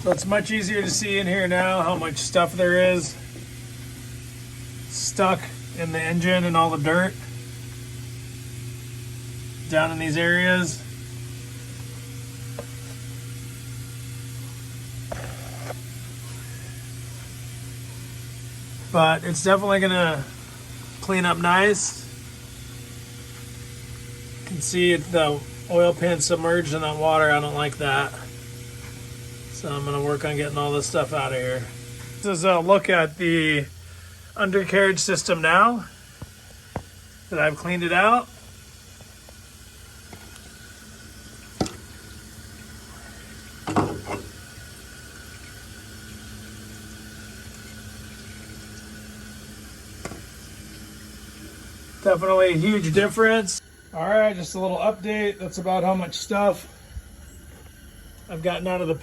So it's much easier to see in here now how much stuff there is stuck in the engine and all the dirt down in these areas. But it's definitely gonna clean up nice. You can see the oil pan submerged in that water. I don't like that. So I'm gonna work on getting all this stuff out of here. This is a look at the undercarriage system now that I've cleaned it out. Definitely a huge difference. All right, just a little update. That's about how much stuff I've gotten out of the